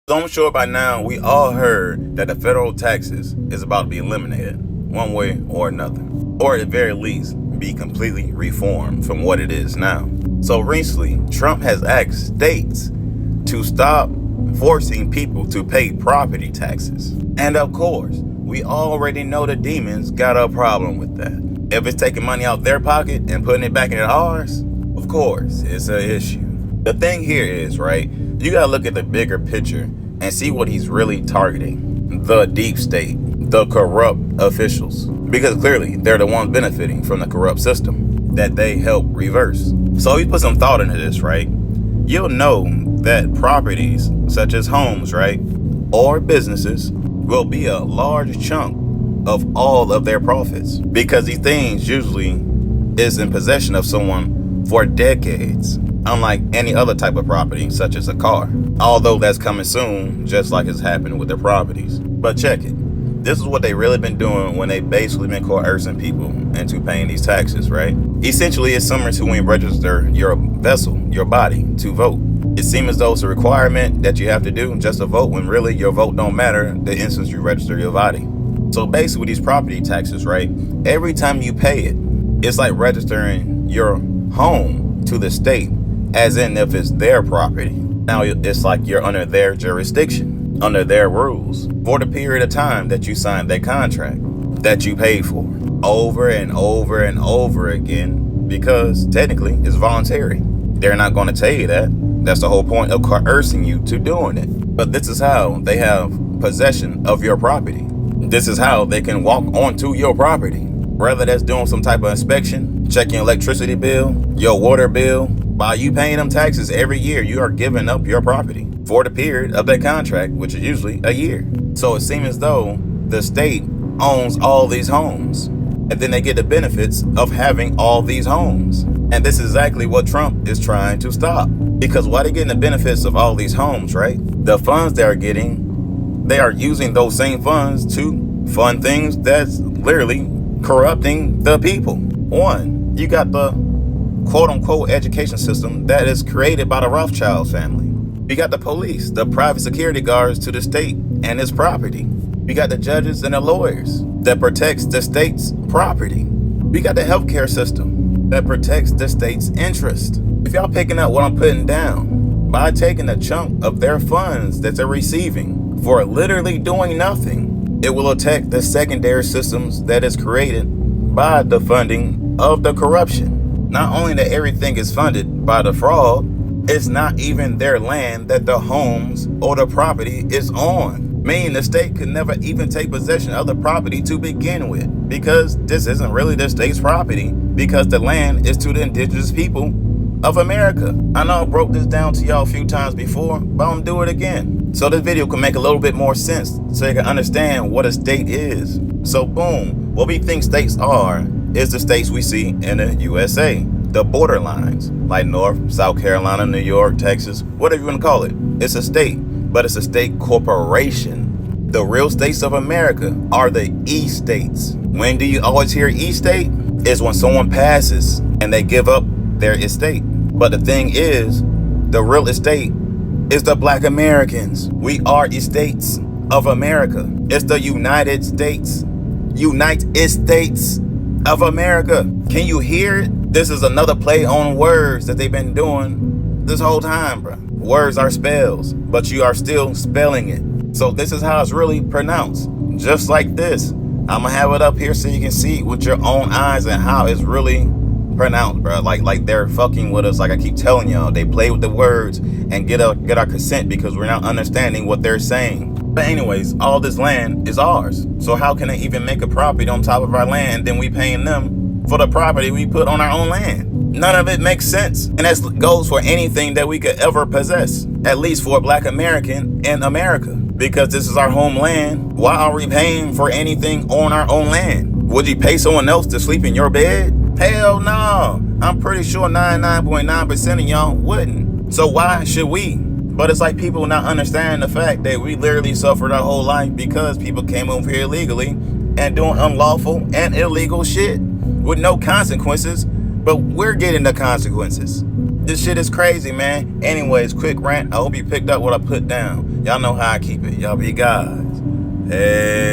So I'm sure by now we all heard that the federal taxes is about to be eliminated one way or another, or at the very least be completely reformed from what it is now. So recently, Trump has asked states to stop forcing people to pay property taxes. And of course, we already know the demons got a problem with that. If it's taking money out their pocket and putting it back in ours, of course, it's an issue. The thing here is, right, you gotta look at the bigger picture and see what he's really targeting. The deep state, the corrupt officials. Because clearly, they're the ones benefiting from the corrupt system that they help reverse. So you put some thought into this, right? You'll know that properties such as homes, right, or businesses will be a large chunk of all of their profits. Because these things usually is in possession of someone for decades. Unlike any other type of property, such as a car. Although that's coming soon, just like it's happening with their properties. But check it. This is what they really been doing when they basically been coercing people into paying these taxes, right? Essentially, it's similar to when you register your vessel, your body, to vote. It seems as though it's a requirement that you have to do just to vote, when really your vote don't matter the instance you register your body. So basically with these property taxes, right? Every time you pay it, it's like registering your home to the state, as in if it's their property. Now it's like you're under their jurisdiction, under their rules, for the period of time that you signed that contract, that you paid for, over and over and over again, because technically it's voluntary. They're not going to tell you that. That's the whole point of coercing you to doing it. But this is how they have possession of your property. This is how they can walk onto your property. Whether that's doing some type of inspection, checking your electricity bill, your water bill. By you paying them taxes every year, you are giving up your property for the period of that contract, which is usually a year. So it seems as though the state owns all these homes, and then they get the benefits of having all these homes. And this is exactly what Trump is trying to stop. Because while they're getting the benefits of all these homes, right? The funds they are getting, they are using those same funds to fund things that's literally corrupting the people. One, you got the quote-unquote education system that is created by the Rothschild family. You got the police, the private security guards to the state and its property. You got the judges and the lawyers that protects the state's property. We got the healthcare system that protects the state's interest. If y'all picking up what I'm putting down, by taking a chunk of their funds that they're receiving for literally doing nothing, it will attack the secondary systems that is created by the funding of the corruption. Not only that everything is funded by the fraud, it's not even their land that the homes or the property is on. Meaning the state could never even take possession of the property to begin with, because this isn't really the state's property, because the land is to the indigenous people of America. I know I broke this down to y'all a few times before, but I'm gonna do it again, so this video can make a little bit more sense, so you can understand what a state is. So boom, what we think states are is the states we see in the USA, the borderlines, like North, South Carolina, New York, Texas, whatever you want to call it. It's a state, but it's a state corporation. The real states of America are the E states. When do you always hear E state? Is when someone passes and they give up their estate. But the thing is, the real estate is the Black Americans. We are estates of America. It's the United States. United States of America. Can you hear it? This is another play on words that they've been doing this whole time, bro. Words are spells, but you are still spelling it. So this is how it's really pronounced. Just like this. I'm gonna have it up here so you can see with your own eyes and how it's really pronounced, bro. Like they're fucking with us. Like I keep telling y'all, they play with the words and get our consent because we're not understanding what they're saying. But anyways, all this land is ours. So how can they even make a property on top of our land, then we paying them for the property we put on our own land? None of it makes sense. And that goes for anything that we could ever possess, at least for a Black American in America, because this is our homeland. Why are we paying for anything on our own land? Would you pay someone else to sleep in your bed? Hell no. I'm pretty sure 99.9% of y'all wouldn't. So why should we? But it's like people not understanding the fact that we literally suffered our whole life because people came over here illegally and doing unlawful and illegal shit with no consequences, but we're getting the consequences. This shit is crazy, man. Anyways, quick rant. I hope you picked up what I put down. Y'all know how I keep it. Y'all be guys. Hey.